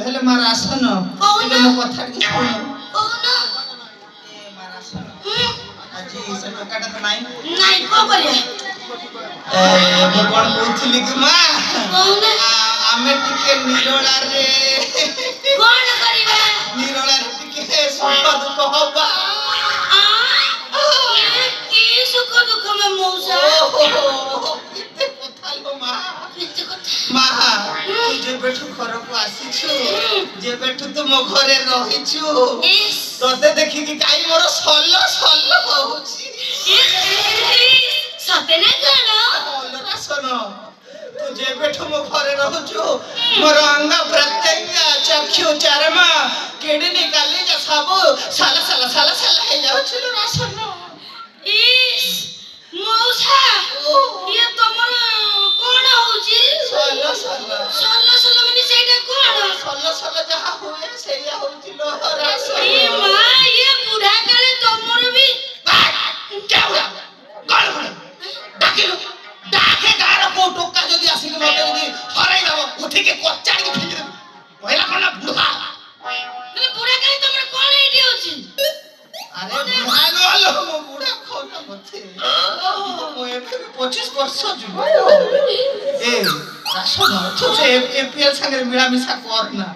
ହେଲେ ମାର ଆସନ କହୁନ ମୋ କଥା ଟିକେ ଶୁଣ କହୁନ ମାର ଆସନ ଆଜି ସେ ଟୋକାଟା ତ ନାହିଁ ନାଇଁ କଣ କରିବା ମୁଁ କଣ କହୁଥିଲି କି ମା କହୁନ ଆମେ ଟିକେ ନିରୋଳାରେ କଣ କରିବା ନିରୋଳାରେ ଟିକେ ସୁଖ ଦୁଃଖ ହବା କି ସୁଖ ଦୁଃଖ ମେ ମଉସା କେତେ କଥା ଲୋ ମା କେତେ କଥା ମା ତୁ ଯେବେଠୁ ଘରକୁ ଆସିଛୁ ଯେବେଠୁ ତୁ ମୋ ଘରେ ରହିଛୁ ତତେ ଦେଖିକି କାଇଁ ମୋର ସଲ ସଲ ହଉଛି ସତେ ନା କଣ ଅଲଗା ଶୁଣ ତୁ ଯେବେଠୁ ମୋ ଘରେ ରହୁଛୁ ମୋର ଅଙ୍ଗ ପ୍ରତ୍ୟଙ୍ଗ ଚକ୍ଷୁ ଚର୍ମ କିଡନୀ କାଲିଜ ସବୁ ସାଲ ସାଲ ସାଲ ସାଲ ହେଇଯାଉଛି ଲୋ ରାସନ ମଉସା ଇଏ ତମର କଣ ହଉଛି ସଲ ସଲ ସଲ ସଲ ମାନେ ସେଇଟା କଣ ସଲ ସଲ ଯାହା ହୁଏ ସେଇଆ ହଉଛି ଲୋ ରାସନ ମା ଇଏ ବୁଢା କାଳେ ତମର ବି ଡାକେ ଗାଁର କୋଉ ଟୋକା ଯଦି ଆସିକି ମତେ ଯଦି ହରାଇ ଦବ ଉଠିକି କଚାଡ଼ିକି ଫିଙ୍ଗିଦେବି କହିଲା କଣ ନା ବୁଢା ମାନେ ବୁଢା କାଳେ ତମର କଣ ଏଇଠି ହଉଛି ଆରେ ବୁଢା ଲୋ ମୋ ବୁଢା ଖୋଲ ମତେ ମୁଁ ଏବେ 25 ବର୍ଷ ଯୁବ ଏ ରାସନ ତୁ ସେ ଏପିଏଲ ସାଙ୍ଗରେ ମିଳାମିଶା କରନା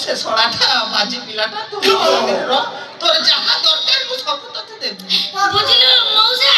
ସେ ଶଳାଟା ବାଜି ପିଲାଟା ତୁ ସାଙ୍ଗରେ ରହ ତୋର ଯାହା ଦରକାର ମୁଁ ସବୁ ତତେ ଦେବି ବୁଝିଲୁ ମଉସା